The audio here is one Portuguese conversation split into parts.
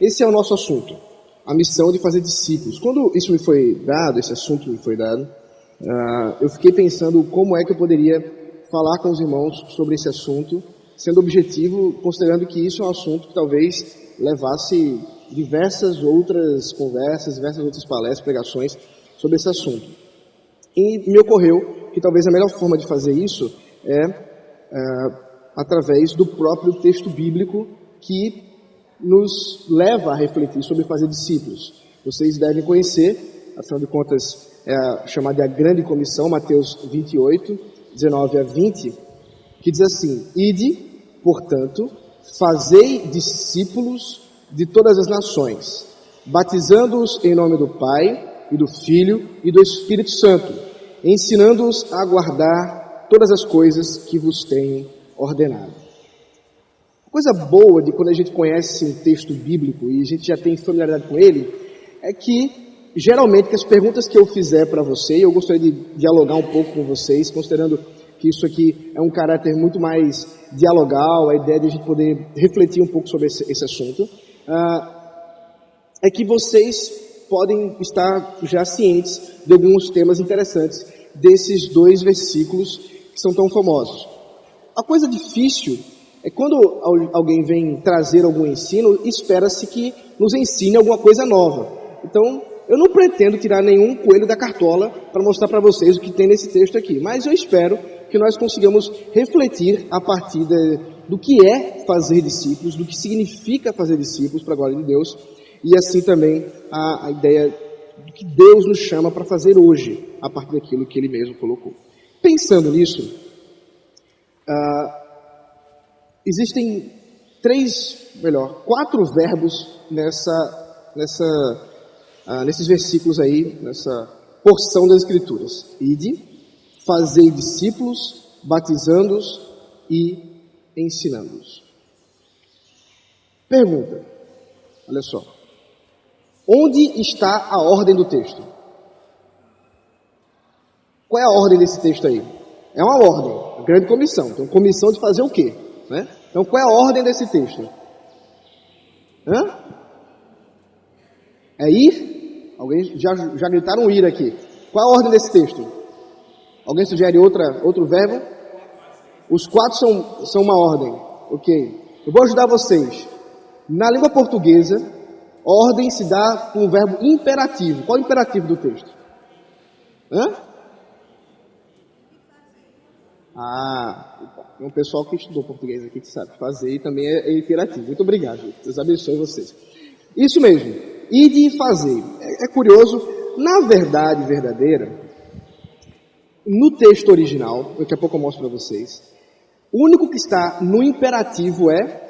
esse é o nosso assunto, a missão de fazer discípulos. Quando isso me foi dado, esse assunto me foi dado, eu fiquei pensando como é que eu poderia falar com os irmãos sobre esse assunto, sendo objetivo, considerando que isso é um assunto que talvez levasse diversas outras conversas, diversas outras palestras, pregações sobre esse assunto. E me ocorreu que talvez a melhor forma de fazer isso é através do próprio texto bíblico que nos leva a refletir sobre fazer discípulos. Vocês devem conhecer, afinal de contas, é a chamada Grande Comissão, Mateus 28, 19 a 20, que diz assim: Ide, portanto, fazei discípulos de todas as nações, batizando-os em nome do Pai, e do Filho, e do Espírito Santo, ensinando-os a guardar todas as coisas que vos tenho ordenado. A coisa boa de quando a gente conhece um texto bíblico e a gente já tem familiaridade com ele, é que, geralmente, que as perguntas que eu fizer para você, eu gostaria de dialogar um pouco com vocês, considerando que isso aqui é um caráter muito mais dialogal, a ideia de a gente poder refletir um pouco sobre esse assunto, é que vocês podem estar já cientes de alguns temas interessantes desses dois versículos que são tão famosos. A coisa difícil é quando alguém vem trazer algum ensino, espera-se que nos ensine alguma coisa nova. Então, eu não pretendo tirar nenhum coelho da cartola para mostrar para vocês o que tem nesse texto aqui, mas eu espero que nós consigamos refletir a partir do que é fazer discípulos, do que significa fazer discípulos para a glória de Deus, e assim também a ideia do que Deus nos chama para fazer hoje, a partir daquilo que Ele mesmo colocou. Pensando nisso, existem quatro verbos nesses versículos aí, nessa porção das Escrituras. Ide, fazei discípulos, batizando-os e ensinando-os. Pergunta, olha só. Onde está a ordem do texto? Qual é a ordem desse texto aí? É uma ordem, a grande comissão. Então, comissão de fazer o quê? Né? Então, qual é a ordem desse texto? É ir? Alguém já gritaram ir aqui. Qual é a ordem desse texto? Alguém sugere outro verbo? Os quatro são uma ordem. Ok. Eu vou ajudar vocês. Na língua portuguesa, ordem se dá com o verbo imperativo. Qual é o imperativo do texto? Tem um pessoal que estudou português aqui que sabe fazer e também é imperativo. Muito obrigado. Deus abençoe vocês. Isso mesmo. Ide e fazei. É curioso. Na verdade verdadeira, no texto original, daqui a pouco eu mostro para vocês, o único que está no imperativo é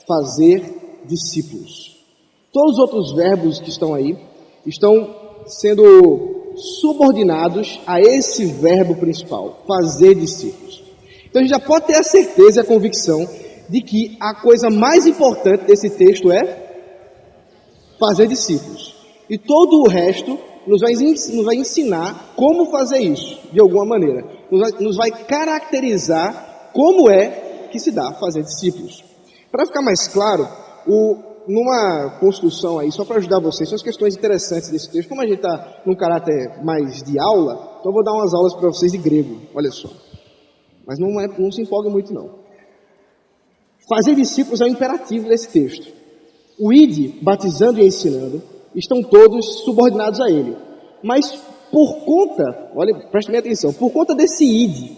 fazer discípulos. Todos os outros verbos que estão aí estão sendo subordinados a esse verbo principal, fazer discípulos. Então a gente já pode ter a certeza e a convicção de que a coisa mais importante desse texto é fazer discípulos. E todo o resto nos vai ensinar como fazer isso, de alguma maneira. Nos vai caracterizar como é que se dá fazer discípulos. Para ficar mais claro, numa construção aí, só para ajudar vocês, são as questões interessantes desse texto. Como a gente está num caráter mais de aula, então eu vou dar umas aulas para vocês de grego, olha só. Mas não se empolga muito não. Fazer discípulos é o imperativo desse texto. O ide, batizando e ensinando, estão todos subordinados a ele. Mas por conta, olha, prestem atenção, por conta desse ide,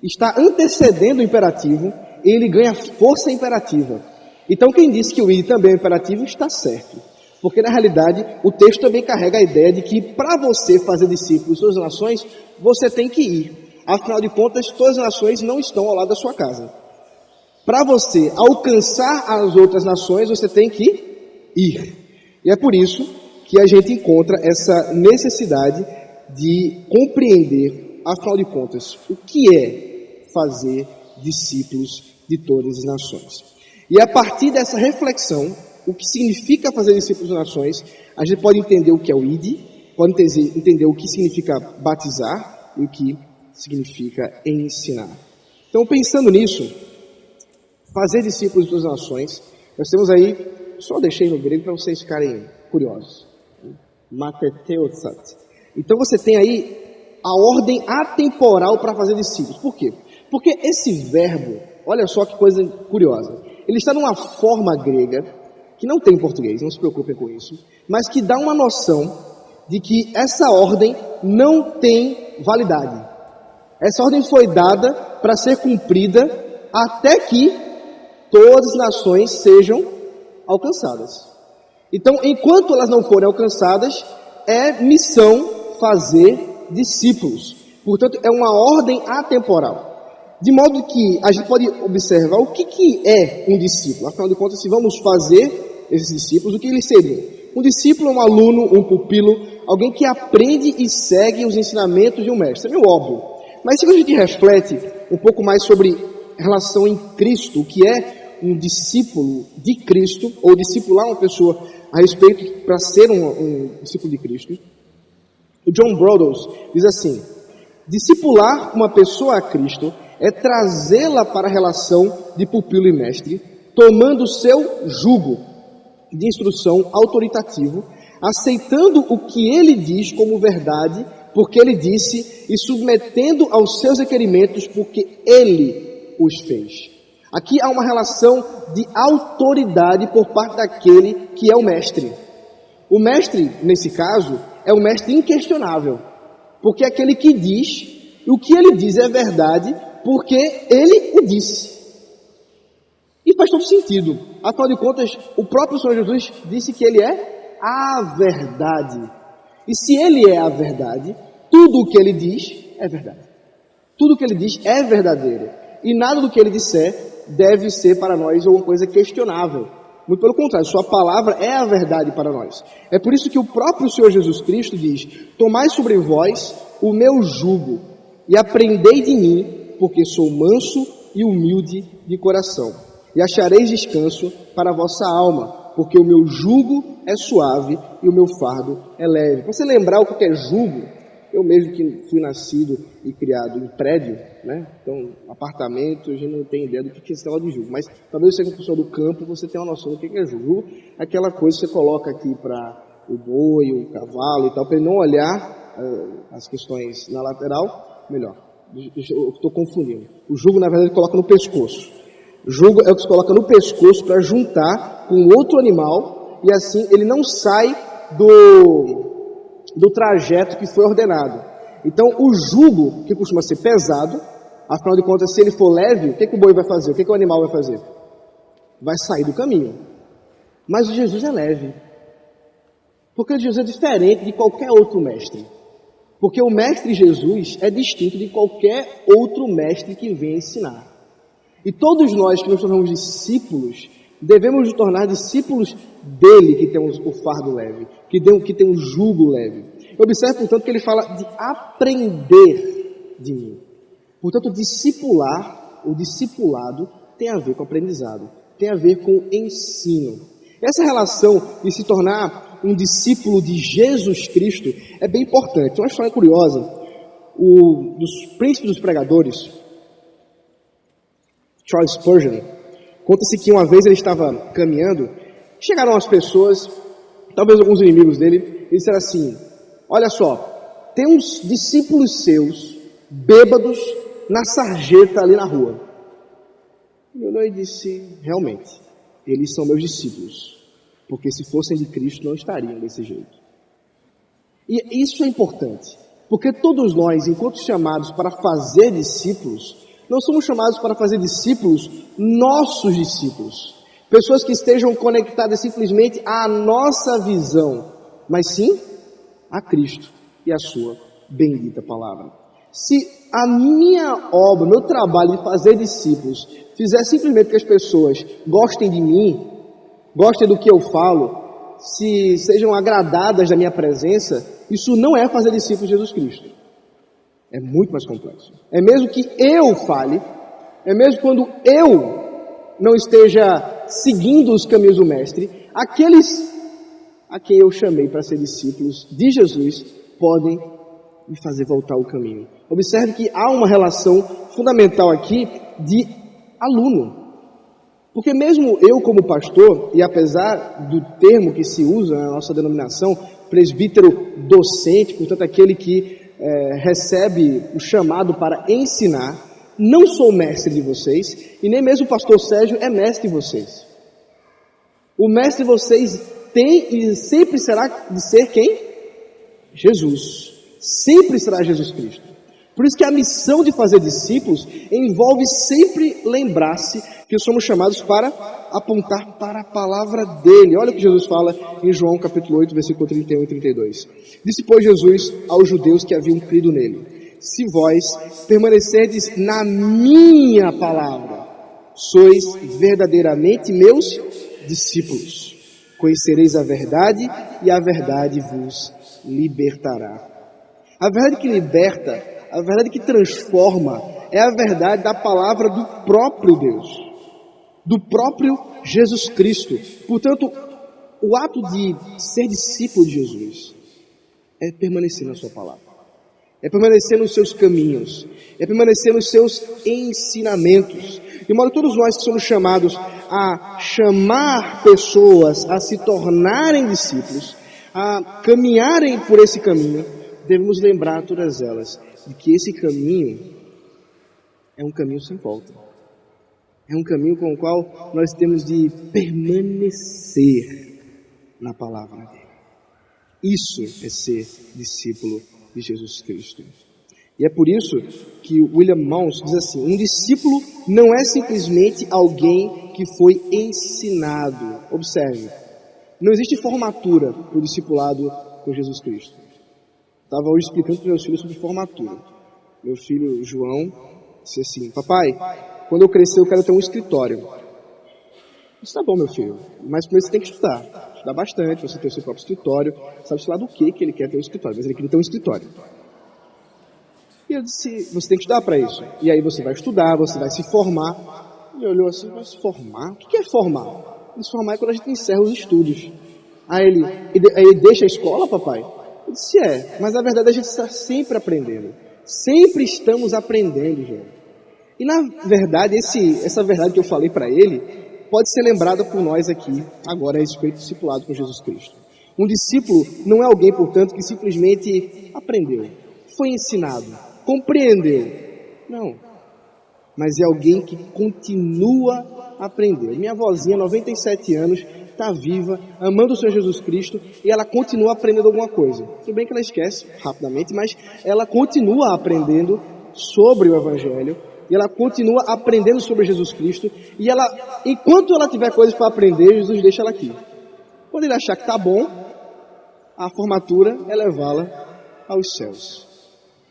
está antecedendo o imperativo, ele ganha força imperativa. Então quem disse que o ide também é imperativo está certo. Porque na realidade o texto também carrega a ideia de que para você fazer discípulos de todas as nações, você tem que ir. Afinal de contas, todas as nações não estão ao lado da sua casa. Para você alcançar as outras nações, você tem que ir. E é por isso que a gente encontra essa necessidade de compreender, afinal de contas, o que é fazer discípulos de todas as nações. E a partir dessa reflexão, o que significa fazer discípulos de nações, a gente pode entender o que é o ide, pode entender o que significa batizar e o que significa ensinar. Então, pensando nisso, fazer discípulos de todas as nações, nós temos aí só deixei no grego para vocês ficarem curiosos. Mateteosat. Então você tem aí a ordem atemporal para fazer discípulos. Por quê? Porque esse verbo, olha só que coisa curiosa, ele está numa forma grega, que não tem em português, não se preocupem com isso, mas que dá uma noção de que essa ordem não tem validade. Essa ordem foi dada para ser cumprida até que todas as nações sejam alcançadas. Então, enquanto elas não forem alcançadas, é missão fazer discípulos. Portanto, é uma ordem atemporal. De modo que a gente pode observar o que é um discípulo. Afinal de contas, se vamos fazer esses discípulos, o que eles seriam? Um discípulo é um aluno, um pupilo, alguém que aprende e segue os ensinamentos de um mestre. É meio óbvio. Mas se a gente reflete um pouco mais sobre relação em Cristo, o que é um discípulo de Cristo, ou discipular uma pessoa a respeito para ser um discípulo de Cristo, o John Brodels diz assim: discipular uma pessoa a Cristo é trazê-la para a relação de pupilo e mestre, tomando o seu jugo de instrução autoritativo, aceitando o que ele diz como verdade, porque ele disse, e submetendo aos seus requerimentos, porque ele os fez. Aqui há uma relação de autoridade por parte daquele que é o mestre. O mestre, nesse caso, é o mestre inquestionável, porque é aquele que diz, e o que ele diz é verdade, porque ele o disse. E faz todo sentido. Afinal de contas, o próprio Senhor Jesus disse que ele é a verdade. E se ele é a verdade, tudo o que ele diz é verdade. Tudo o que ele diz é verdadeiro. E nada do que ele disser deve ser para nós uma coisa questionável. Muito pelo contrário, sua palavra é a verdade para nós. É por isso que o próprio Senhor Jesus Cristo diz: tomai sobre vós o meu jugo e aprendei de mim, porque sou manso e humilde de coração, e achareis descanso para a vossa alma, porque o meu jugo é suave e o meu fardo é leve. Para você lembrar o que é jugo, eu mesmo que fui nascido e criado em prédio, né? Então, apartamento, a gente não tem ideia do que é esse negócio de jugo, mas talvez você, como pessoa do campo, você tenha uma noção do que é jugo. Jugo é aquela coisa que você coloca aqui para o boi, o cavalo e tal, para ele não olhar as questões na lateral, melhor. Eu estou confundindo. O jugo, na verdade, ele coloca no pescoço. O jugo é o que se coloca no pescoço para juntar com outro animal e assim ele não sai do trajeto que foi ordenado. Então, o jugo, que costuma ser pesado, afinal de contas, se ele for leve, o que o boi vai fazer? O que o animal vai fazer? Vai sair do caminho. Mas o Jesus é leve. Porque o Jesus é diferente de qualquer outro mestre. Porque o mestre Jesus é distinto de qualquer outro mestre que venha ensinar. E todos nós que nos tornamos discípulos, devemos nos tornar discípulos dele, que tem o fardo leve, que tem um jugo leve. Observe, portanto, que ele fala de aprender de mim. Portanto, discipular, o discipulado, tem a ver com aprendizado, tem a ver com ensino. Essa relação de se tornar um discípulo de Jesus Cristo é bem importante. Uma história curiosa, dos príncipes dos pregadores, Charles Spurgeon, conta-se que uma vez ele estava caminhando, chegaram as pessoas, talvez alguns inimigos dele, e disseram assim: olha só, tem uns discípulos seus, bêbados, na sarjeta ali na rua. E eu disse: realmente, eles são meus discípulos, porque se fossem de Cristo não estariam desse jeito. E isso é importante, porque todos nós, enquanto chamados para fazer discípulos, não somos chamados para fazer discípulos, nossos discípulos. Pessoas que estejam conectadas simplesmente à nossa visão, mas sim a Cristo e a sua bendita palavra. Se a minha obra, meu trabalho de fazer discípulos, fizer simplesmente que as pessoas gostem de mim, gostem do que eu falo, se sejam agradadas da minha presença, isso não é fazer discípulos de Jesus Cristo. É muito mais complexo. É mesmo que eu fale, é mesmo quando eu não esteja seguindo os caminhos do Mestre, aqueles a quem eu chamei para ser discípulos de Jesus podem me fazer voltar ao caminho. Observe que há uma relação fundamental aqui de aluno. Porque mesmo eu como pastor, e apesar do termo que se usa na nossa denominação, presbítero docente, portanto aquele que recebe o chamado para ensinar, não sou mestre de vocês, e nem mesmo o pastor Sérgio é mestre de vocês. O mestre de vocês tem e sempre será de ser quem? Jesus. Sempre será Jesus Cristo. Por isso que a missão de fazer discípulos envolve sempre lembrar-se que somos chamados para apontar para a palavra dele. Olha o que Jesus fala em João capítulo 8, versículo 31 e 32. Disse, pois, Jesus aos judeus que haviam crido nele: se vós permanecerdes na minha palavra, sois verdadeiramente meus discípulos. Conhecereis a verdade e a verdade vos libertará. A verdade que liberta, a verdade que transforma, é a verdade da palavra do próprio Deus, do próprio Jesus Cristo. Portanto, o ato de ser discípulo de Jesus é permanecer na sua palavra, é permanecer nos seus caminhos, é permanecer nos seus ensinamentos. De modo que todos nós que somos chamados a chamar pessoas a se tornarem discípulos, a caminharem por esse caminho, devemos lembrar todas elas de que esse caminho é um caminho sem volta. É um caminho com o qual nós temos de permanecer na palavra dele. Isso é ser discípulo de Jesus Cristo. E é por isso que William Mons diz assim: um discípulo não é simplesmente alguém que foi ensinado. Observe, não existe formatura para o discipulado com Jesus Cristo. Estava hoje explicando para meus filhos sobre formatura. Meu filho João disse assim: papai, quando eu crescer eu quero ter um escritório. Eu disse: tá bom, meu filho, mas primeiro você tem que estudar bastante, você ter o seu próprio escritório, sabe-se lá do que ele quer ter um escritório, mas ele queria ter um escritório. E eu disse: você tem que estudar para isso. E aí você vai estudar, você vai se formar. Ele olhou assim: vai se formar? O que é formar? Se formar é quando a gente encerra os estudos. Aí ele deixa a escola, papai? Eu disse: mas na verdade a gente está sempre aprendendo. Sempre estamos aprendendo, João. E na verdade, essa verdade que eu falei para ele, pode ser lembrada por nós aqui, agora a respeito do discipulado com Jesus Cristo. Um discípulo não é alguém, portanto, que simplesmente aprendeu, foi ensinado, compreendeu. Não. Mas é alguém que continua a aprender. Minha avózinha, 97 anos, está viva, amando o Senhor Jesus Cristo, e ela continua aprendendo alguma coisa. Tudo bem que ela esquece rapidamente, mas ela continua aprendendo sobre o Evangelho, e ela continua aprendendo sobre Jesus Cristo, e ela, enquanto ela tiver coisas para aprender, Jesus deixa ela aqui. Quando ele achar que está bom, a formatura é levá-la aos céus.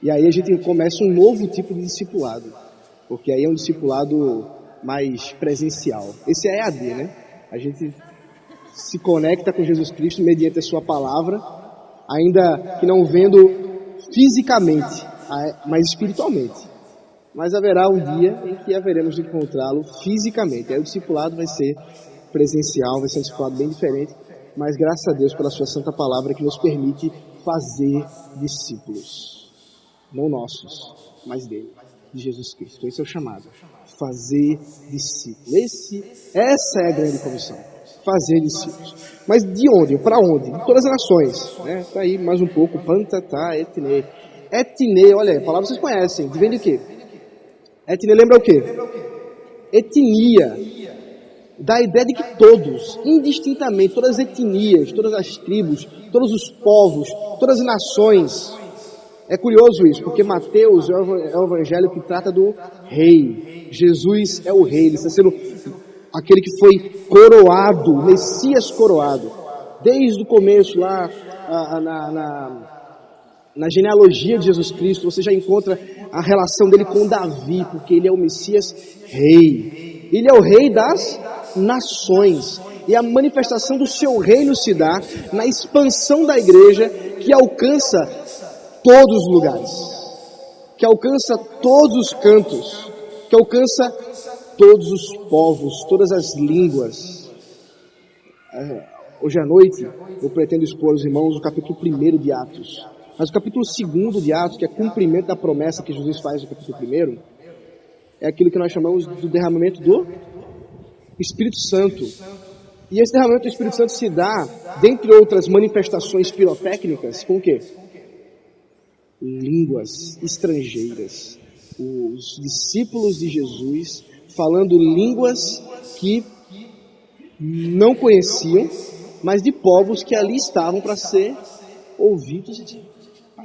E aí a gente começa um novo tipo de discipulado, porque aí é um discipulado mais presencial. Esse é EAD, né? A gente se conecta com Jesus Cristo mediante a sua palavra, ainda que não vendo fisicamente, mas espiritualmente. Mas haverá um dia em que haveremos de encontrá-lo fisicamente. Aí o discipulado vai ser presencial, vai ser um discipulado bem diferente, mas graças a Deus pela sua santa palavra que nos permite fazer discípulos. Não nossos, mas dele, de Jesus Cristo. Esse é o chamado. Fazer discípulos. Essa é a grande comissão. Fazer discípulos. Mas de onde? Para onde? De todas as nações. Está aí mais um pouco. Pantatá, etne. Etne, olha, a palavra vocês conhecem. Vem de quê? Etne lembra o quê? Etnia. Dá a ideia de que todos, indistintamente, todas as etnias, todas as tribos, todos os povos, todas as nações. É curioso isso, porque Mateus é o evangelho que trata do rei. Jesus é o rei, ele está sendo aquele que foi coroado, Messias coroado. Desde o começo lá, na genealogia de Jesus Cristo, você já encontra a relação dele com Davi, porque ele é o Messias rei. Ele é o rei das nações. E a manifestação do seu reino se dá na expansão da igreja, que alcança todos os lugares, que alcança todos os cantos, que alcança todos os povos, todas as línguas. Hoje à noite eu pretendo expor aos irmãos o capítulo 1 de Atos, mas o capítulo 2 de Atos, que é cumprimento da promessa que Jesus faz no capítulo 1, é aquilo que nós chamamos do derramamento do Espírito Santo. E esse derramamento do Espírito Santo se dá, dentre outras manifestações pirotécnicas, com o quê? Línguas estrangeiras. Os discípulos de Jesus falando línguas que não conheciam, mas de povos que ali estavam para ser ouvidos. E de,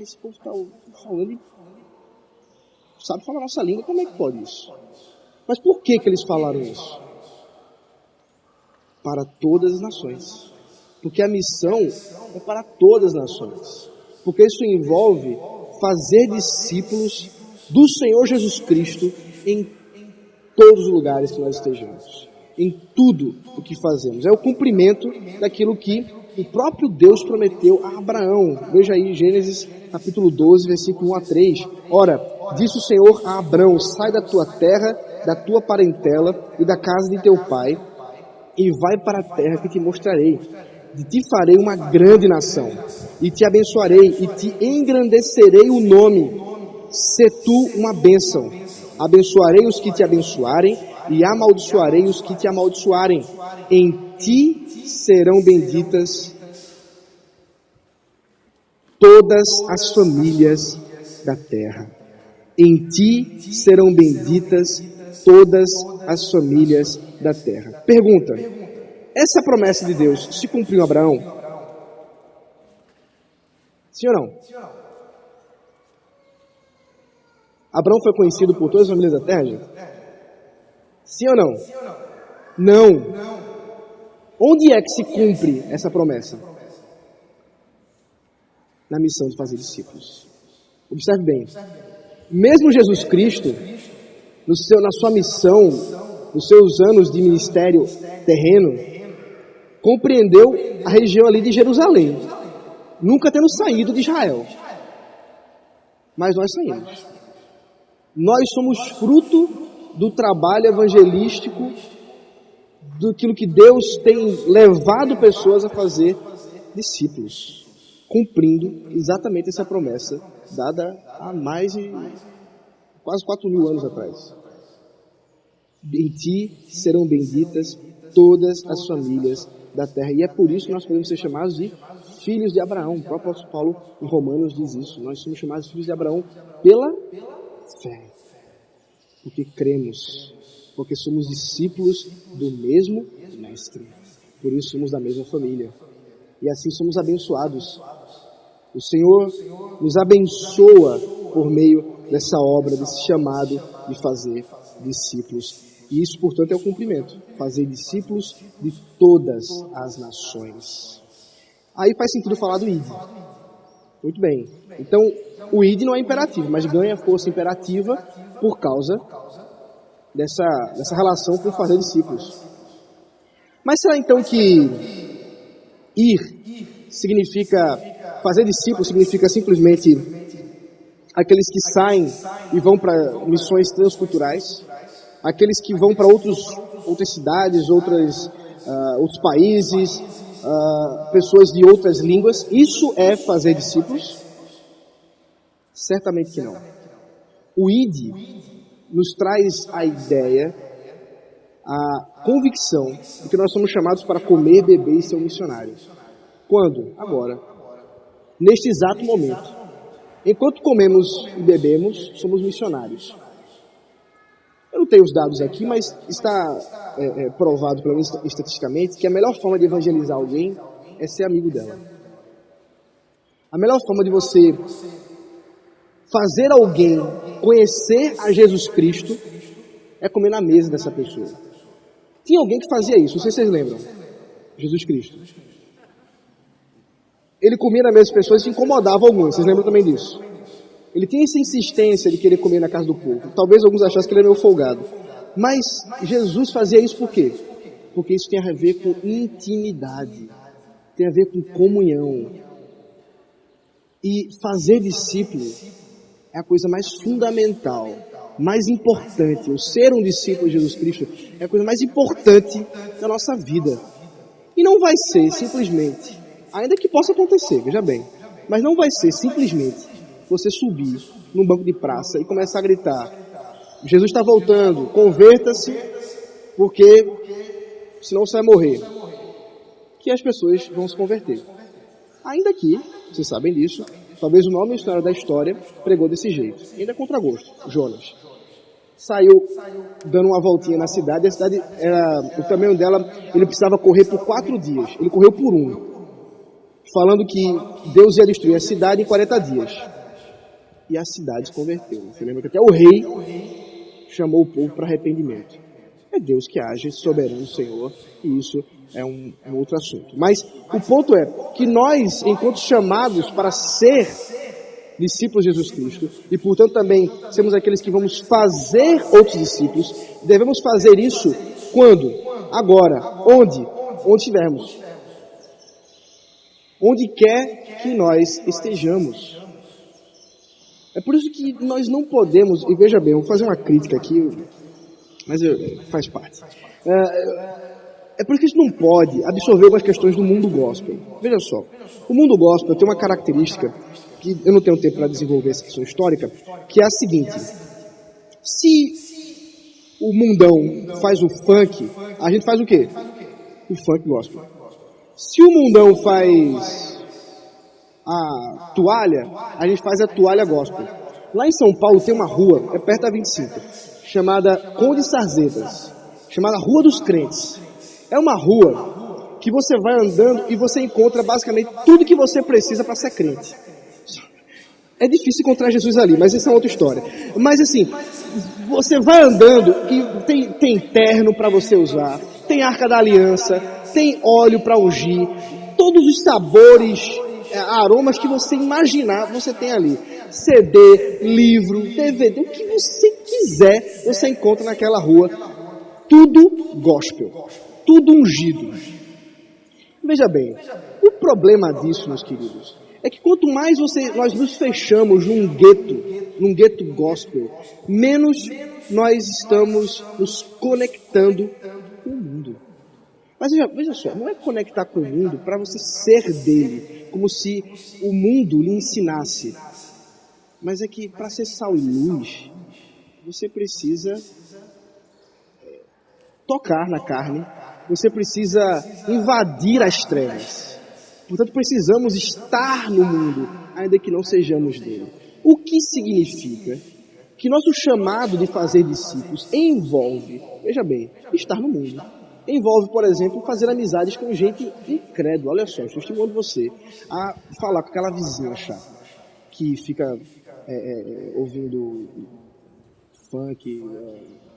esse povo está falando e sabe falar a nossa língua, como é que pode isso? Mas por que eles falaram isso? Para todas as nações. Porque a missão é para todas as nações. Porque isso envolve fazer discípulos do Senhor Jesus Cristo em todos os lugares que nós estejamos. Em tudo o que fazemos. É o cumprimento daquilo que o próprio Deus prometeu a Abraão. Veja aí Gênesis capítulo 12, versículo 1 a 3. Ora, disse o Senhor a Abraão, sai da tua terra, da tua parentela e da casa de teu pai, e vai para a terra que te mostrarei. De ti farei uma grande nação, e te abençoarei, e te engrandecerei o nome. Sê tu uma bênção. Abençoarei os que te abençoarem, e amaldiçoarei os que te amaldiçoarem. Em ti serão benditas todas as famílias da terra. Em ti serão benditas todas as famílias da terra. Pergunta: essa promessa de Deus se cumpriu em Abraão? Sim ou não? Abraão foi conhecido por todas as famílias da terra, gente? Sim ou não? Não. Onde é que se cumpre essa promessa? Na missão de fazer discípulos. Observe bem. Mesmo Jesus Cristo, na sua missão, nos seus anos de ministério terreno, compreendeu a região ali de Jerusalém, nunca tendo saído de Israel. Mas nós saímos. Nós somos fruto do trabalho evangelístico, daquilo que Deus tem levado pessoas a fazer discípulos, cumprindo exatamente essa promessa dada há mais de quase 4.000 anos atrás. Em ti serão benditas todas as famílias da terra. E é por isso que nós podemos ser chamados de filhos de Abraão. O próprio apóstolo Paulo em Romanos diz isso. Nós somos chamados de filhos de Abraão pela fé. Porque cremos. Porque somos discípulos do mesmo mestre. Por isso somos da mesma família. E assim somos abençoados. O Senhor nos abençoa por meio dessa obra, desse chamado de fazer discípulos. E isso, portanto, é o cumprimento. Fazer discípulos de todas as nações. Aí faz sentido falar do ID. Muito bem. Então, o ID não é imperativo, mas ganha força imperativa por causa dessa relação com fazer discípulos. Mas será então que ir significa, fazer discípulos significa simplesmente aqueles que saem e vão para missões transculturais, aqueles que vão para outras cidades, outros países, pessoas de outras línguas? Isso é fazer discípulos? Certamente que não. O ID nos traz a ideia, a convicção de que nós somos chamados para comer, beber e ser um missionário. Quando? Agora. Neste exato momento. Enquanto comemos e bebemos, somos missionários. Eu não tenho os dados aqui, mas está provado, pelo menos estatisticamente, que a melhor forma de evangelizar alguém é ser amigo dela. A melhor forma de você fazer alguém conhecer a Jesus Cristo é comer na mesa dessa pessoa. Tinha alguém que fazia isso, não sei se vocês lembram. Jesus Cristo. Ele comia na mesa das pessoas e se incomodava alguns, vocês lembram também disso? Ele tinha essa insistência de querer comer na casa do povo. Talvez alguns achassem que ele era meio folgado. Mas Jesus fazia isso por quê? Porque isso tem a ver com intimidade, tem a ver com comunhão. E fazer discípulo é a coisa mais fundamental, mais importante. O ser um discípulo de Jesus Cristo é a coisa mais importante da nossa vida. E não vai ser simplesmente, ainda que possa acontecer, veja bem, mas não vai ser simplesmente você subir num banco de praça e começar a gritar: Jesus está voltando, converta-se, porque senão você vai morrer. Que as pessoas vão se converter. Ainda que, vocês sabem disso, talvez o nome missionário da história pregou desse jeito. Ainda contra gosto, Jonas. Saiu dando uma voltinha na cidade, e a cidade, o tamanho dela, ele precisava correr por 4 dias. Ele correu por 1. Falando que Deus ia destruir a cidade em 40 dias. E a cidade se converteu. Você lembra que até o rei chamou o povo para arrependimento. É Deus que age, soberano Senhor, e isso é um outro assunto. Mas o ponto é que nós, enquanto chamados para ser discípulos de Jesus Cristo, e portanto também sermos aqueles que vamos fazer outros discípulos, devemos fazer isso quando? Agora. Onde? Onde estivermos. Onde quer que nós estejamos. É por isso que nós não podemos, e veja bem, eu vou fazer uma crítica aqui, mas faz parte. É por isso que a gente não pode absorver algumas questões do mundo gospel. Veja só, o mundo gospel tem uma característica que eu não tenho tempo para desenvolver essa questão histórica, que é a seguinte: se o mundão faz o funk, a gente faz o quê? O funk gospel. Se o mundão faz a toalha, a gente faz a toalha gospel. Lá em São Paulo tem uma rua, é perto da 25, chamada Conde Sarzedas, chamada Rua dos Crentes. É uma rua que você vai andando e você encontra basicamente tudo que você precisa para ser crente. É difícil encontrar Jesus ali, mas essa é outra história. Mas assim, você vai andando e tem terno para você usar, tem arca da aliança, tem óleo para ungir, todos os sabores, aromas que você imaginar, você tem ali. CD, livro, DVD, o que você quiser, você encontra naquela rua. Tudo gospel, tudo ungido. Veja bem, o problema disso, meus queridos, é que quanto mais nós nos fechamos num gueto gospel, menos nós estamos nos conectando com o mundo. Mas veja só, não é conectar com o mundo para você ser dele, como se o mundo lhe ensinasse. Mas é que para ser sal e luz, você precisa tocar na carne, você precisa invadir as trevas. Portanto, precisamos estar no mundo, ainda que não sejamos dele. O que significa que nosso chamado de fazer discípulos envolve, veja bem, estar no mundo. Envolve, por exemplo, fazer amizades com gente incrédula. Olha só, estou estimulando você a falar com aquela vizinha chata que fica ouvindo funk,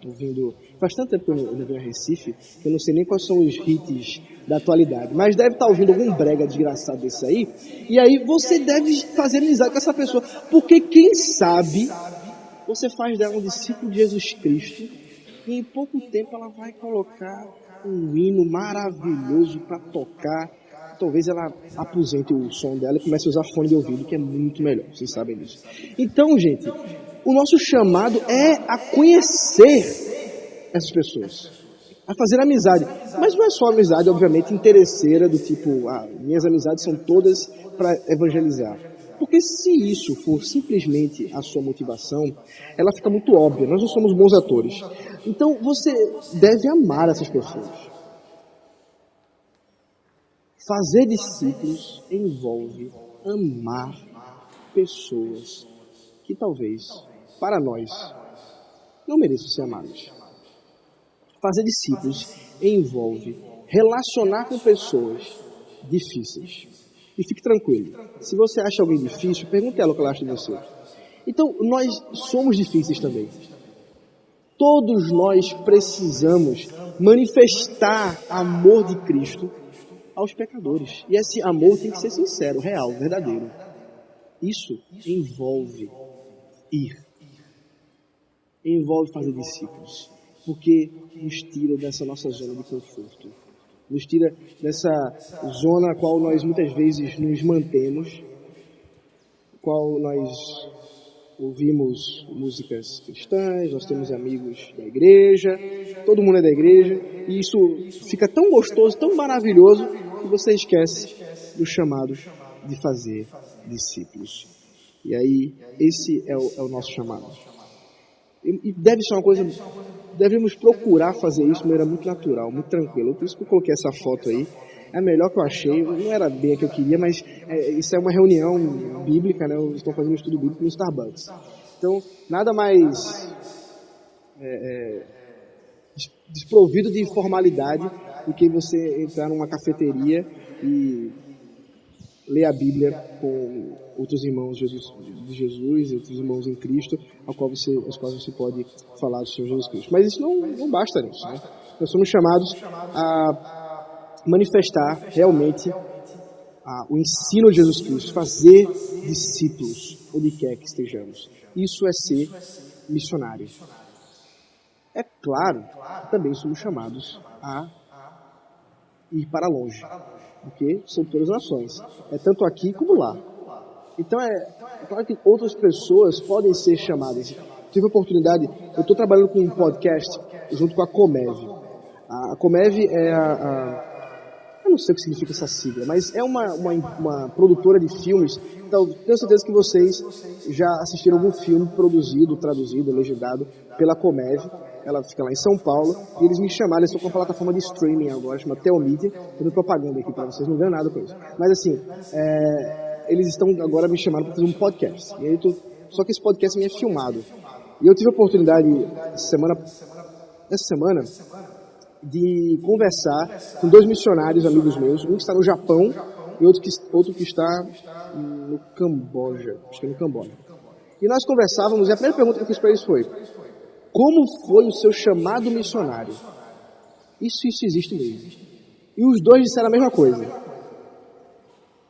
ouvindo... Faz tanto tempo que eu não venho a Recife, que eu não sei nem quais são os hits da atualidade, mas deve estar ouvindo algum brega desgraçado desse aí, e aí você deve fazer amizade com essa pessoa, porque quem sabe você faz dela um discípulo de Jesus Cristo, e em pouco tempo ela vai colocar um hino maravilhoso para tocar. Talvez ela aposente o som dela e comece a usar fone de ouvido, que é muito melhor, vocês sabem disso. Então, gente, o nosso chamado é a conhecer essas pessoas, a fazer amizade. Mas não é só amizade, obviamente, interesseira, do tipo, minhas amizades são todas para evangelizar. Porque se isso for simplesmente a sua motivação, ela fica muito óbvia. Nós não somos bons atores. Então, você deve amar essas pessoas. Fazer discípulos envolve amar pessoas que talvez, para nós, não mereçam ser amadas. Fazer discípulos envolve relacionar com pessoas difíceis. E fique tranquilo, se você acha alguém difícil, pergunte a ela o que ela acha de você. Então, nós somos difíceis também. Todos nós precisamos manifestar amor de Cristo aos pecadores. E esse amor tem que ser sincero, real, verdadeiro. Isso envolve ir. Envolve fazer discípulos. Porque nos tira dessa nossa zona de conforto. Nos tira dessa zona a qual nós muitas vezes nos mantemos, qual nós ouvimos músicas cristãs, nós temos amigos da igreja, todo mundo é da igreja, e isso fica tão gostoso, tão maravilhoso, que você esquece do chamado de fazer discípulos. E aí, esse é o nosso chamado. E deve ser uma coisa devemos procurar fazer isso de maneira muito natural, muito tranquila. Por isso que eu coloquei essa foto aí. É a melhor que eu achei. Não era bem a que eu queria, mas isso é uma reunião bíblica, né? Eu estou fazendo um estudo bíblico no Starbucks. Então, nada mais desprovido de formalidade do que você entrar numa cafeteria e ler a Bíblia com outros irmãos de Jesus, outros irmãos em Cristo, aos quais você pode falar do Senhor Jesus Cristo. Mas isso não basta nisso, né? Nós somos chamados a manifestar realmente o ensino de Jesus Cristo, fazer discípulos onde quer que estejamos. Isso é ser missionário. É claro que também somos chamados a ir para longe, porque são todas as nações. É tanto aqui como lá. Então é claro que outras pessoas podem ser chamadas. Tive a oportunidade, eu estou trabalhando com um podcast junto com a Comev. A Comev é eu não sei o que significa essa sigla, mas é uma produtora de filmes. Então, tenho certeza que vocês já assistiram algum filme produzido, traduzido, legendado pela Comev. Ela fica lá em São Paulo e eles me chamaram, eles estão com uma plataforma de streaming agora, chama Telmedia. Estou dando propaganda aqui para vocês, não ganham nada com isso. Mas assim, eles estão agora me chamando para fazer um podcast. E aí só que esse podcast é filmado. E eu tive a oportunidade essa semana de conversar com 2 missionários amigos meus, um que está no Japão e outro que está no Camboja, acho que é no Camboja. E nós conversávamos e a primeira pergunta que eu fiz para eles foi: como foi o seu chamado missionário? Isso existe mesmo. E os 2 disseram a mesma coisa.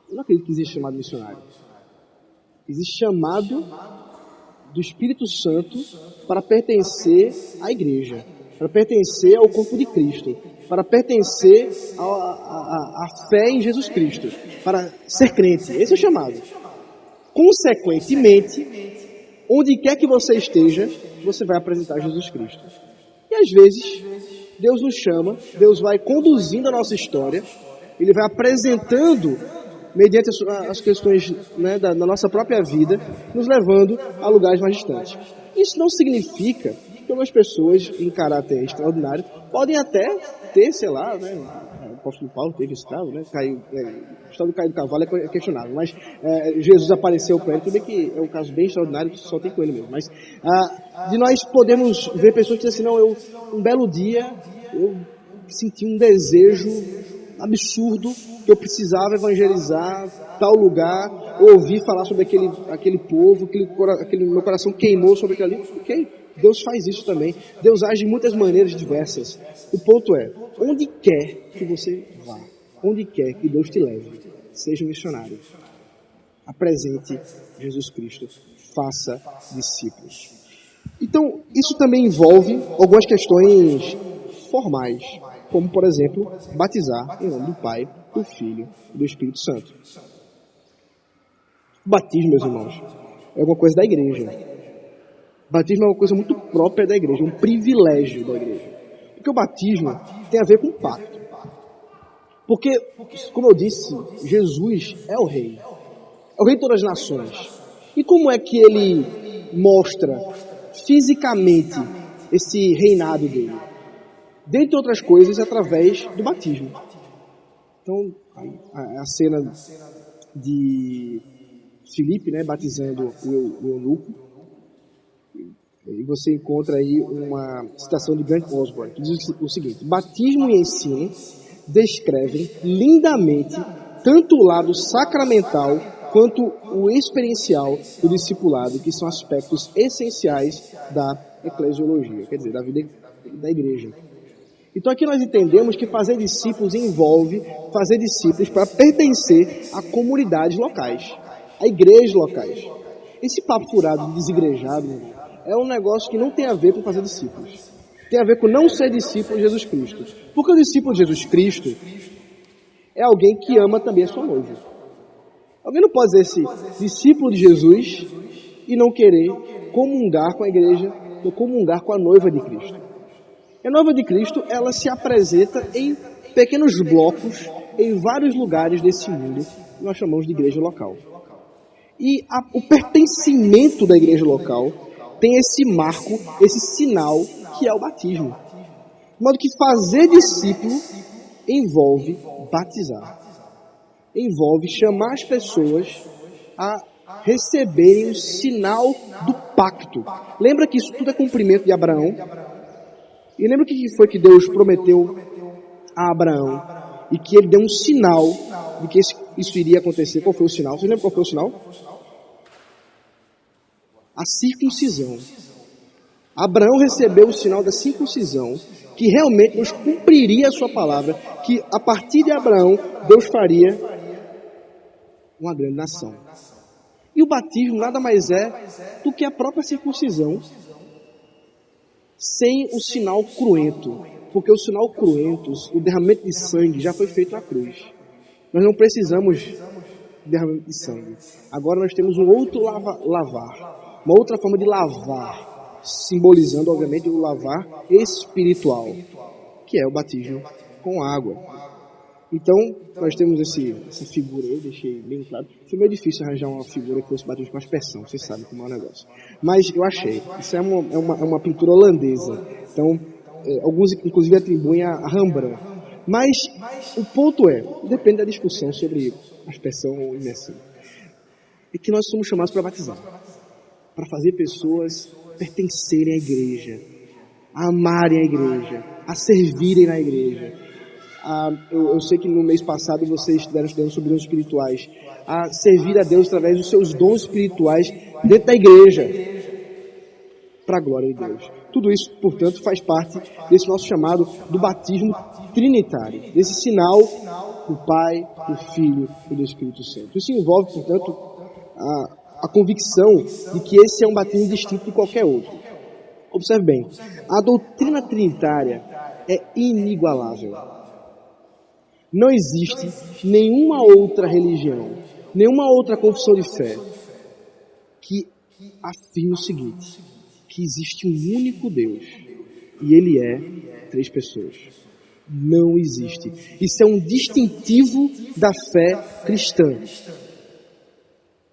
Eu não acredito que existe chamado missionário. Existe chamado do Espírito Santo para pertencer à igreja, para pertencer ao corpo de Cristo, para pertencer à fé em Jesus Cristo, para ser crente. Esse é o chamado. Consequentemente, onde quer que você esteja, você vai apresentar Jesus Cristo. E às vezes, Deus nos chama, Deus vai conduzindo a nossa história, Ele vai apresentando, mediante as questões, né, da nossa própria vida, nos levando a lugares mais distantes. Isso não significa que algumas pessoas em caráter extraordinário podem até ter, sei lá, né, o apóstolo Paulo teve esse caso, né, o estado de cair do cavalo é questionável, mas Jesus apareceu para ele, tudo bem que é um caso bem extraordinário, só tem com ele mesmo, mas de nós podemos ver pessoas que dizem assim, não, um belo dia eu senti um desejo absurdo que eu precisava evangelizar tal lugar, ouvir falar sobre aquele povo, aquele meu coração queimou sobre aquele ali. Ok, Deus faz isso também. Deus age de muitas maneiras diversas. O ponto é, onde quer que você vá, onde quer que Deus te leve, seja um missionário. Apresente Jesus Cristo. Faça discípulos. Então, isso também envolve algumas questões formais, como, por exemplo, batizar em nome do Pai, do Filho e do Espírito Santo. O batismo, meus irmãos, é uma coisa da igreja. O batismo é uma coisa muito própria da igreja, um privilégio da igreja. Porque o batismo tem a ver com o pacto. Porque, como eu disse, Jesus é o Rei. É o Rei de todas as nações. E como é que ele mostra fisicamente esse reinado dele? Dentre outras coisas, através do batismo. Então, a cena de Filipe, né, batizando o eunuco, e você encontra aí uma citação de Grant Osborne, que diz o seguinte: batismo e ensino descrevem lindamente tanto o lado sacramental quanto o experiencial do discipulado, que são aspectos essenciais da eclesiologia, quer dizer, da vida da igreja. Então aqui nós entendemos que fazer discípulos envolve fazer discípulos para pertencer a comunidades locais, a igrejas locais. Esse papo furado de desigrejado é um negócio que não tem a ver com fazer discípulos. Tem a ver com não ser discípulo de Jesus Cristo. Porque o discípulo de Jesus Cristo é alguém que ama também a sua noiva. Alguém não pode ser discípulo de Jesus e não querer comungar com a igreja, ou comungar com a noiva de Cristo. A noiva de Cristo, ela se apresenta em pequenos blocos em vários lugares desse mundo, que nós chamamos de igreja local. E o pertencimento da igreja local tem esse marco, esse sinal que é o batismo. De modo que fazer discípulo envolve batizar. Envolve chamar as pessoas a receberem o sinal do pacto. Lembra que isso tudo é cumprimento de Abraão? E lembra o que foi que Deus prometeu a Abraão? E que ele deu um sinal de que isso iria acontecer. Qual foi o sinal? Você lembra qual foi o sinal? A circuncisão. Abraão recebeu o sinal da circuncisão, que realmente Deus cumpriria a sua palavra, que a partir de Abraão, Deus faria uma grande nação. E o batismo nada mais é do que a própria circuncisão, sem o sinal cruento. Porque o sinal cruento, o derramamento de sangue, já foi feito na cruz. Nós não precisamos de derramamento de sangue. Agora nós temos um outro lavar, uma outra forma de lavar, simbolizando, obviamente, o lavar espiritual, que é o batismo com água. Então, nós temos essa figura, eu deixei bem claro. Foi meio difícil arranjar uma figura que fosse batismo com aspersão, vocês sabem como é o negócio. Mas eu achei. Isso é uma pintura holandesa. Então, alguns inclusive atribuem a Rembrandt. Mas o ponto depende da discussão sobre aspersão ou imersão, é que nós somos chamados para batizar, para fazer pessoas pertencerem à igreja, a amarem a igreja, a servirem na igreja. Eu sei que no mês passado vocês estiveram estudando sobre dons espirituais, a servir a Deus através dos seus dons espirituais dentro da igreja, para a glória de Deus. Tudo isso, portanto, faz parte desse nosso chamado do batismo trinitário, desse sinal do Pai, do Filho e do Espírito Santo. Isso envolve, portanto, a convicção de que esse é um batismo distinto de qualquer outro. Observe bem, a doutrina trinitária é inigualável. Não existe nenhuma outra religião, nenhuma outra confissão de fé que afirme o seguinte, que existe um único Deus e Ele é 3 pessoas. Não existe. Isso é um distintivo da fé cristã.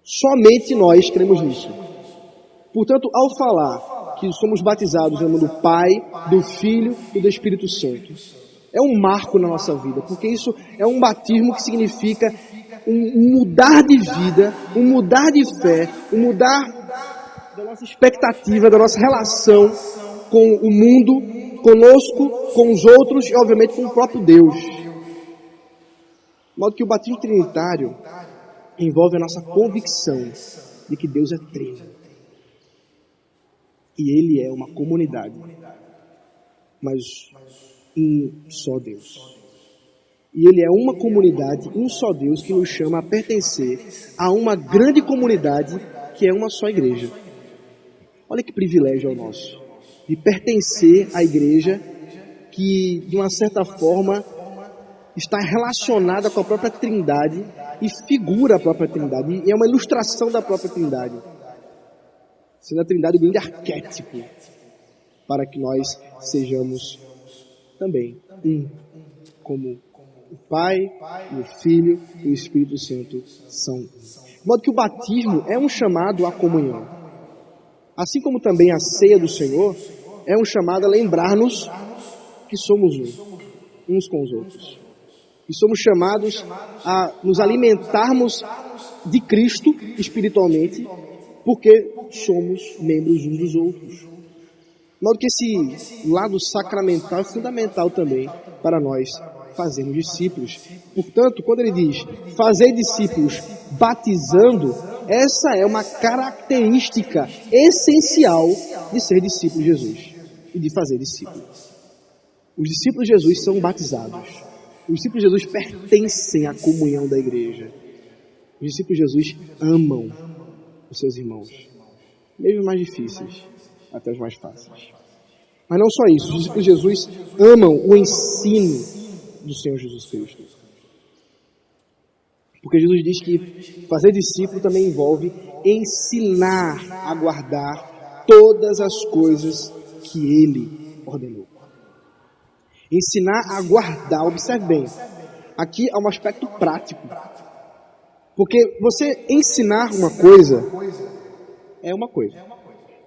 Somente nós cremos nisso. Portanto, ao falar que somos batizados em nome do Pai, do Filho e do Espírito Santo, é um marco na nossa vida, porque isso é um batismo que significa um mudar de vida, um mudar de fé, um mudar da nossa expectativa, da nossa relação com o mundo, conosco, com os outros e, obviamente, com o próprio Deus. De modo que o batismo trinitário envolve a nossa convicção de que Deus é trino. E Ele é uma comunidade, mas um só Deus. E Ele é uma comunidade, um só Deus, que nos chama a pertencer a uma grande comunidade que é uma só igreja. Olha que privilégio é o nosso, de pertencer à igreja que, de uma certa forma, está relacionada com a própria Trindade e figura a própria Trindade, e é uma ilustração da própria Trindade. Sendo a Trindade o grande arquétipo para que nós sejamos também como o Pai, o Filho e o Espírito Santo são. De modo que o batismo é um chamado à comunhão. Assim como também a ceia do Senhor é um chamado a lembrar-nos que somos uns com os outros. E somos chamados a nos alimentarmos de Cristo espiritualmente, porque somos membros uns dos outros. De modo que esse lado sacramental é fundamental também para nós fazermos discípulos. Portanto, quando ele diz fazer discípulos batizando, essa é uma característica essencial de ser discípulo de Jesus e de fazer discípulos. Os discípulos de Jesus são batizados. Os discípulos de Jesus pertencem à comunhão da igreja. Os discípulos de Jesus amam os seus irmãos, mesmo os mais difíceis, até os mais fáceis. Mas não só isso, os discípulos de Jesus amam o ensino do Senhor Jesus Cristo. Porque Jesus diz que fazer discípulo também envolve ensinar a guardar todas as coisas que Ele ordenou. Ensinar a guardar, observe bem, aqui há um aspecto prático. Porque você ensinar uma coisa é uma coisa.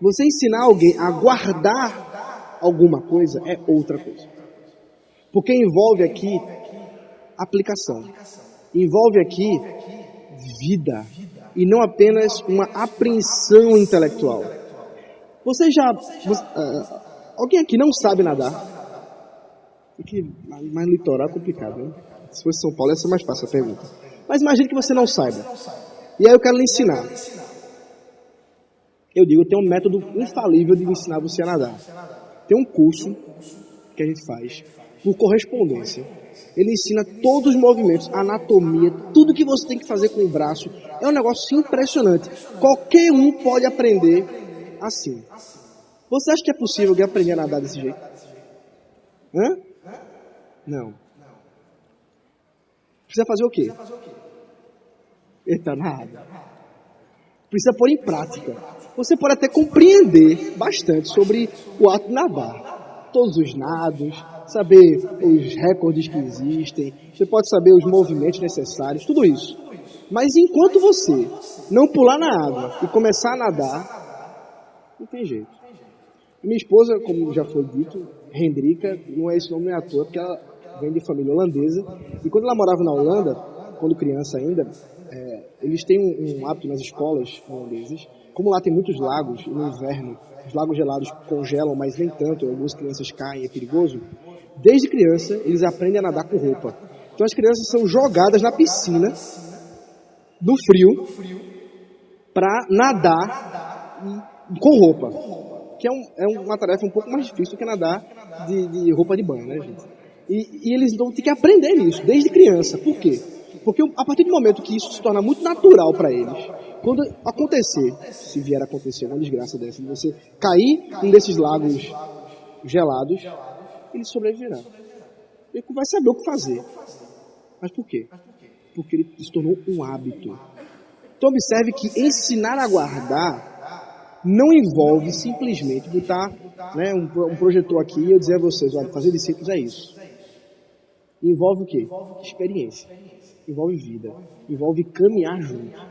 Você ensinar alguém a guardar alguma coisa, é outra coisa. Porque envolve aqui aplicação. Envolve aqui vida. E não apenas uma apreensão intelectual. Alguém aqui não sabe nadar? Porque mais litoral é complicado, né? Se fosse São Paulo, ia ser mais fácil a pergunta. Mas imagine que você não saiba. E aí eu quero lhe ensinar. Eu digo, tem um método infalível de ensinar você a nadar. Tem um curso que a gente faz por correspondência. Ele ensina todos os movimentos, anatomia, tudo que você tem que fazer com o braço. É um negócio impressionante. Qualquer um pode aprender assim. Você acha que é possível alguém aprender a nadar desse jeito? Hã? Não. Precisa fazer o quê? Eita, nada. Precisa pôr em prática. Você pode até compreender bastante sobre o ato de nadar. Todos os nados, saber os recordes que existem, você pode saber os movimentos necessários, tudo isso. Mas enquanto você não pular na água e começar a nadar, não tem jeito. Minha esposa, como já foi dito, Hendrika, não é esse nome, não é à toa, porque ela vem de família holandesa. E quando ela morava na Holanda, quando criança ainda, eles têm um hábito nas escolas holandesas. Como lá tem muitos lagos, no inverno, os lagos gelados congelam, mas nem tanto, algumas crianças caem, é perigoso. Desde criança, eles aprendem a nadar com roupa. Então as crianças são jogadas na piscina, no frio, para nadar com roupa. Que é uma tarefa um pouco mais difícil do que nadar de roupa de banho, né, gente? E eles então têm que aprender isso, desde criança. Por quê? Porque a partir do momento que isso se torna muito natural para eles, quando acontecer, se vier a acontecer uma desgraça dessa, de você cair em um desses lagos gelados, ele sobreviverá. Ele vai saber o que fazer. Mas por quê? Porque ele se tornou um hábito. Então observe que ensinar a guardar não envolve simplesmente botar um projetor aqui e eu dizer a vocês, olha, fazer discípulos é isso. Envolve o quê? Experiência. Envolve vida. Envolve caminhar junto.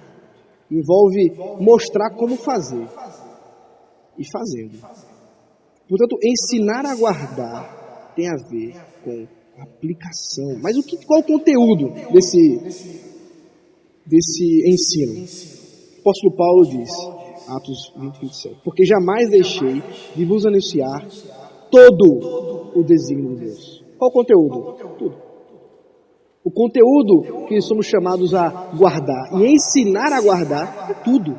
Envolve mostrar como fazer. E fazendo. Portanto, ensinar a guardar tem a ver com aplicação. Mas qual o conteúdo desse ensino? O apóstolo Paulo diz, Atos 20, 27, porque jamais deixei de vos anunciar todo o desígnio de Deus. Qual o conteúdo? Tudo. O conteúdo que somos chamados a guardar e ensinar a guardar é tudo.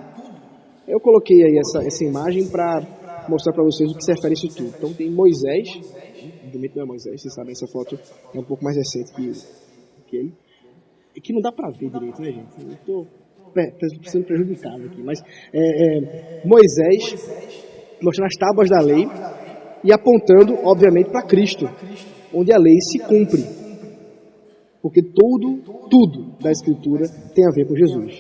Eu coloquei aí essa imagem para mostrar para vocês o que se refere a isso tudo. Então tem Moisés, obviamente não é Moisés, vocês sabem, essa foto é um pouco mais recente que ele. É que não dá para ver direito, né, gente? Eu estou sendo prejudicado aqui, mas Moisés mostrando as tábuas da lei e apontando, obviamente, para Cristo, onde a lei se cumpre. Porque tudo da Escritura tem a ver com Jesus.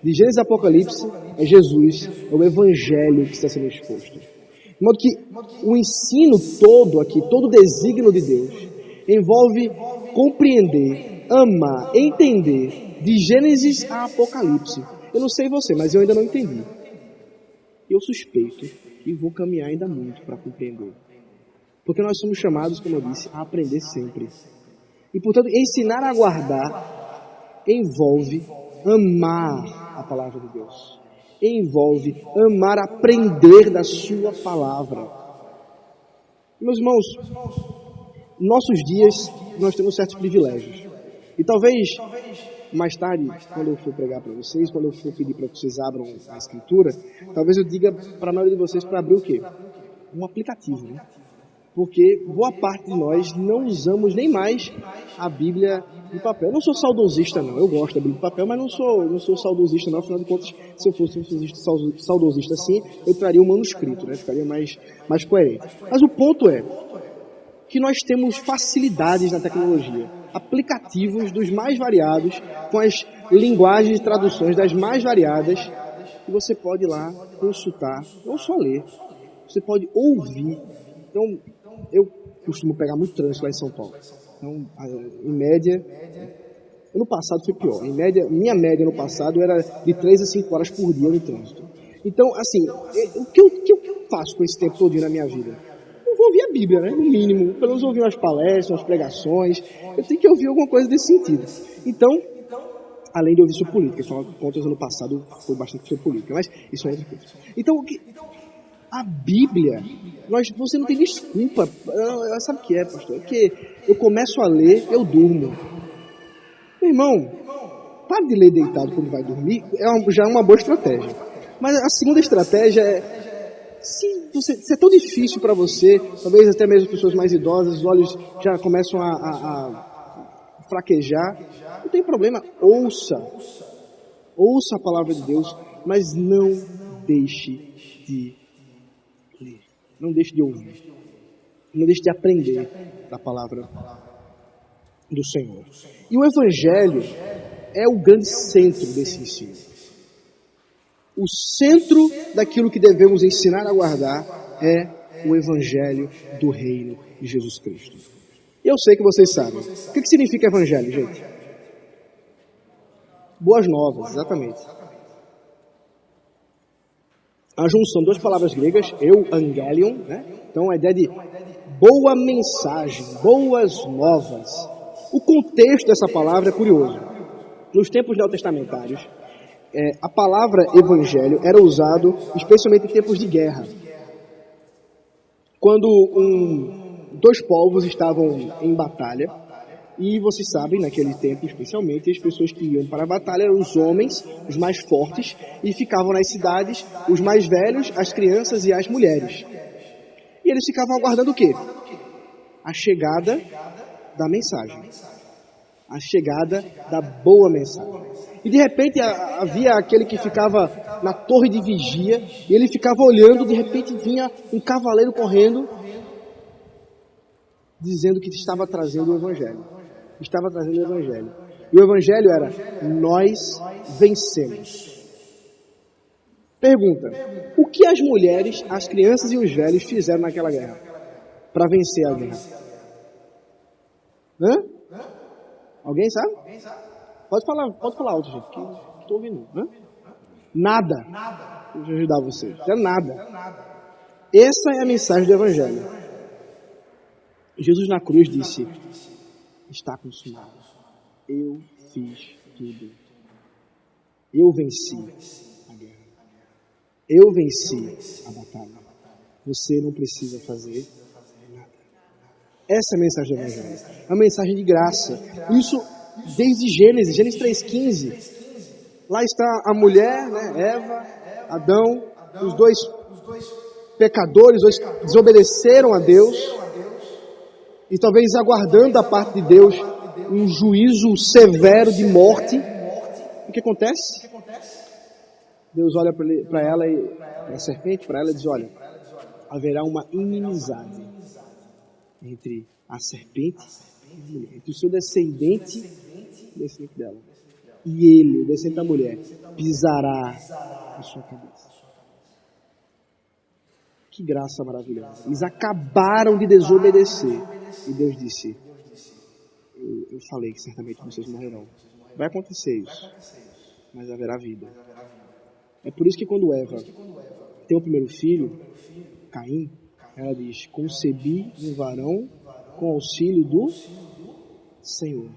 De Gênesis a Apocalipse, é Jesus, é o Evangelho que está sendo exposto. De modo que o ensino todo aqui, todo o desígnio de Deus, envolve compreender, amar, entender, de Gênesis a Apocalipse. Eu não sei você, mas eu ainda não entendi. Eu suspeito e vou caminhar ainda muito para compreender. Porque nós somos chamados, como eu disse, a aprender sempre. E, portanto, ensinar a guardar envolve amar a palavra de Deus. Envolve amar aprender da sua palavra. Meus irmãos, nossos dias nós temos certos privilégios. E talvez mais tarde, quando eu for pregar para vocês, quando eu for pedir para que vocês abram a Escritura, talvez eu diga para a maioria de vocês para abrir o quê? Um aplicativo, né? Porque boa parte de nós não usamos nem mais a Bíblia de papel. Eu não sou saudosista, não. Eu gosto da Bíblia de papel, mas não sou saudosista, não. Afinal de contas, se eu fosse um saudosista assim, eu traria um manuscrito, né? Ficaria mais coerente. Mas o ponto é que nós temos facilidades na tecnologia. Aplicativos dos mais variados, com as linguagens de traduções das mais variadas, que você pode ir lá consultar, não só ler, você pode ouvir. Então, eu costumo pegar muito trânsito lá em São Paulo. Então, em média, ano passado foi pior. Em média, minha média no passado era de 3 a 5 horas por dia no trânsito. Então, assim, o que eu faço com esse tempo todo na minha vida? Eu vou ouvir ouvir a Bíblia, né? No mínimo, pelo menos ouvir umas palestras, umas pregações. Eu tenho que ouvir alguma coisa desse sentido. Então, além de ouvir sobre política, afinal de contas, ano passado foi bastante sobre política, mas isso é outra coisa. Então, a Bíblia, você não tem desculpa. Sabe o que é, pastor? É que eu começo a ler, eu durmo. Meu irmão, para de ler deitado quando vai dormir, já é uma boa estratégia. Mas a segunda estratégia é, se é tão difícil para você, talvez até mesmo pessoas mais idosas, os olhos já começam a fraquejar, não tem problema, ouça a palavra de Deus, mas não deixe de ler, não deixe de ouvir, não deixe de aprender da palavra do Senhor. E o Evangelho é o grande centro desse ensino. O centro daquilo que devemos ensinar a guardar é o Evangelho do Reino de Jesus Cristo. E eu sei que vocês sabem. O que significa Evangelho, gente? Boas novas, exatamente. A junção de duas palavras gregas, euangelion, né? Então a ideia de boa mensagem, boas novas. O contexto dessa palavra é curioso. Nos tempos neotestamentários, a palavra evangelho era usado especialmente em tempos de guerra. Quando dois povos estavam em batalha, e vocês sabem, naquele tempo especialmente, as pessoas que iam para a batalha eram os homens, os mais fortes, e ficavam nas cidades os mais velhos, as crianças e as mulheres. E eles ficavam aguardando o quê? A chegada da mensagem. A chegada da boa mensagem. E de repente havia aquele que ficava na torre de vigia, e ele ficava olhando, de repente vinha um cavaleiro correndo, dizendo que estava trazendo o Evangelho. Estava trazendo o Evangelho. E o Evangelho era, nós vencemos. Pergunta, o que as mulheres, as crianças e os velhos fizeram naquela guerra? Para vencer a guerra? Hã? Alguém sabe? Pode falar alto, gente, que estou ouvindo. Hã? Nada. Deixa eu ajudar vocês. É nada. Essa é a mensagem do Evangelho. Jesus na cruz disse, está consumado. Eu fiz tudo. Eu venci a guerra. Eu venci a batalha. Você não precisa fazer nada. Essa é a mensagem do Evangelho. É uma mensagem de graça. Isso desde Gênesis 3,15. Lá está a mulher, né, Eva, Adão, os dois pecadores, os dois desobedeceram a Deus. E talvez aguardando da parte de Deus um juízo severo de morte. O que acontece? Deus olha para ela e a serpente, para ela e diz, olha, haverá uma inimizade entre a serpente e a mulher, entre o seu descendente e o descendente dela. E ele, o descendente da mulher, pisará a sua cabeça. Que graça maravilhosa. Eles acabaram de desobedecer. E Deus disse, eu falei que certamente vocês morrerão. Vai acontecer isso, mas haverá vida. É por isso que quando Eva tem o primeiro filho, Caim, ela diz, concebi um varão com auxílio do Senhor.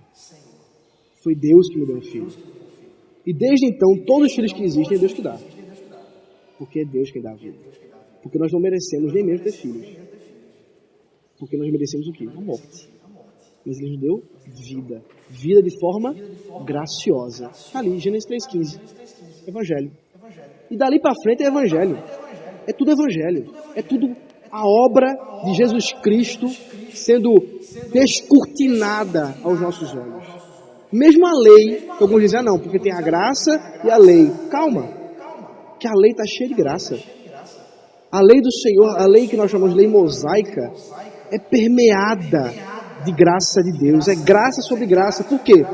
Foi Deus que me deu um filho. E desde então, todos os filhos que existem é Deus que dá. Porque é Deus quem dá a vida. Porque nós não merecemos nem mesmo ter filhos. Porque nós merecemos o quê? A morte. Mas Ele nos deu vida. Vida de forma graciosa. Está ali, Gênesis 3,15. Evangelho. E dali para frente é Evangelho. É tudo Evangelho. É tudo a obra de Jesus Cristo sendo descortinada aos nossos olhos. Mesmo a lei, que alguns dizem, não, porque tem a graça e a lei. Calma, que a lei está cheia de graça. A lei do Senhor, a lei que nós chamamos de lei mosaica, é permeada de graça de Deus. É graça sobre graça. Por quê?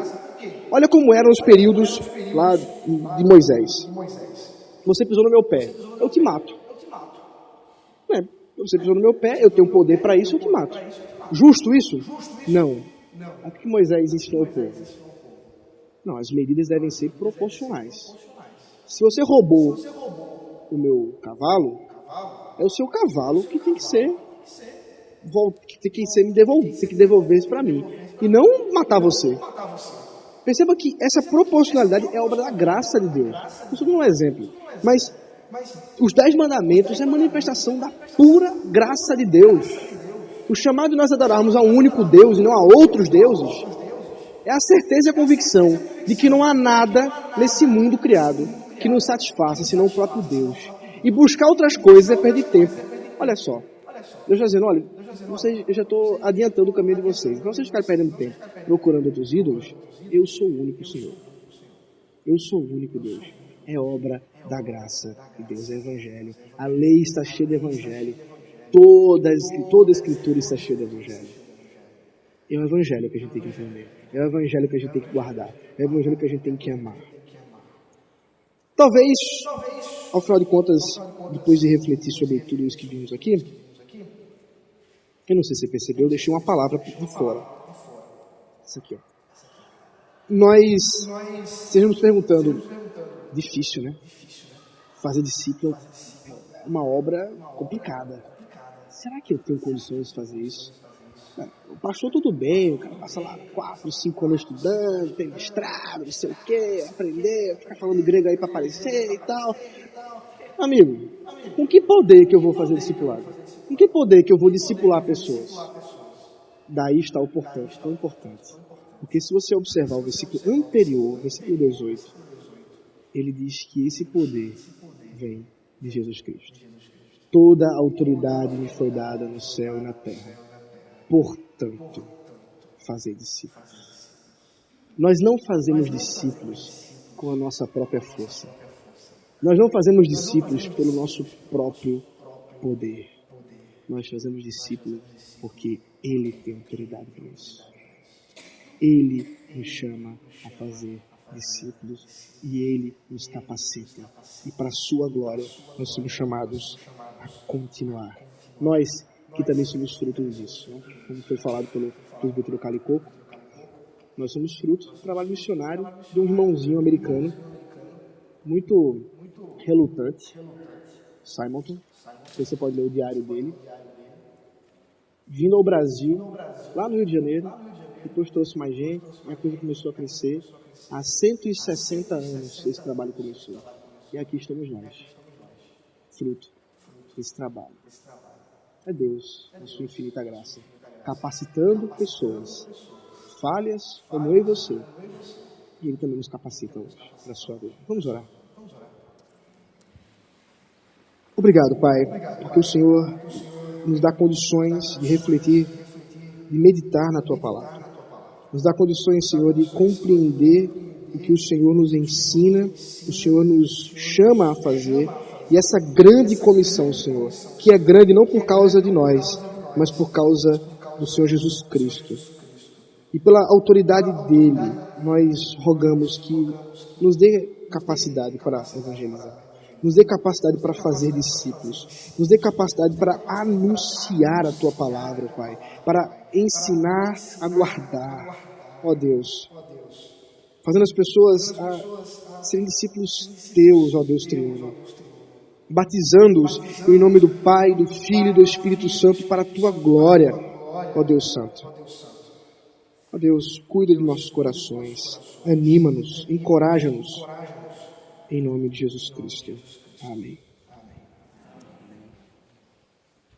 Olha como eram os períodos lá de Moisés. Você pisou no meu pé, eu te mato. Você pisou no meu pé, eu tenho poder para isso, eu te mato. Justo isso? Não. O que Moisés ensinou ao povo? Não, as medidas devem ser proporcionais. Se você roubou o meu cavalo, é o seu cavalo que tem que ser tem que devolver isso para mim. E não matar você. Perceba que essa proporcionalidade é obra da graça de Deus. Isso não é um exemplo. Mas os 10 mandamentos é manifestação da pura graça de Deus. O chamado de nós adorarmos a um único Deus e não a outros deuses é a certeza e a convicção de que não há nada nesse mundo criado que nos satisfaça senão o próprio Deus. E buscar outras coisas é perder tempo. Olha só. Deus está dizendo, olha, eu já estou adiantando o caminho de vocês. Para vocês ficarem perdendo tempo procurando outros ídolos, eu sou o único Senhor. Eu sou o único Deus. É obra da graça de Deus, é evangelho. A lei está cheia de evangelho. Toda a escritura está cheia de evangelho. É o evangelho que a gente tem que entender. É o evangelho que a gente tem que guardar. É o evangelho que a gente tem que amar. Talvez, ao final de contas, depois de refletir sobre tudo isso que vimos aqui, eu não sei se você percebeu, eu deixei uma palavra de fora. Isso aqui, ó. Nós estejamos perguntando, difícil, né? Fazer discípulo é uma obra complicada. Será que eu tenho condições de fazer isso? O pastor tudo bem, o cara passa lá 4, 5 anos estudando, tem mestrado, não sei o quê, aprender, ficar falando grego aí para aparecer e tal. Amigo, com que poder que eu vou fazer discipulado? Com que poder que eu vou discipular pessoas? Daí está o importante, tão importante. Porque se você observar o versículo anterior, versículo 18, ele diz que esse poder vem de Jesus Cristo. Toda a autoridade me foi dada no céu e na terra. Portanto, fazer discípulos. Nós não fazemos discípulos com a nossa própria força. Nós não fazemos discípulos pelo nosso próprio poder. Nós fazemos discípulos porque Ele tem autoridade para isso. Ele nos chama a fazer discípulos e Ele nos capacita. E para a sua glória, nós somos chamados a continuar. Nós que também somos frutos disso, né? Como foi falado pelo presbítero Calicoco, nós somos frutos do trabalho missionário de um irmãozinho americano muito relutante, Simonton. Você pode ler o diário dele, vindo ao Brasil, lá no Rio de Janeiro, depois trouxe mais gente, e a coisa começou a crescer. Há 160 anos esse trabalho começou. E aqui estamos nós, fruto desse trabalho. É Deus, na sua infinita graça, capacitando pessoas falhas como eu e você. E Ele também nos capacita hoje para a sua vida. Vamos orar. Obrigado, Pai, porque o Senhor nos dá condições de refletir, de meditar na Tua palavra. Nos dá condições, Senhor, de compreender o que o Senhor nos ensina, o Senhor nos chama a fazer. E essa grande comissão, Senhor, que é grande não por causa de nós, mas por causa do Senhor Jesus Cristo. E pela autoridade dEle, nós rogamos que nos dê capacidade para evangelizar. Nos dê capacidade para fazer discípulos. Nos dê capacidade para anunciar a Tua palavra, Pai. Para ensinar a guardar, ó Deus. Fazendo as pessoas a serem discípulos Teus, ó Deus triuno. Batizando-os em nome do Pai, do Filho e do Espírito Santo para a Tua glória, ó Deus Santo. Ó Deus, cuida de nossos corações, anima-nos, encoraja-nos, em nome de Jesus Cristo. Amém.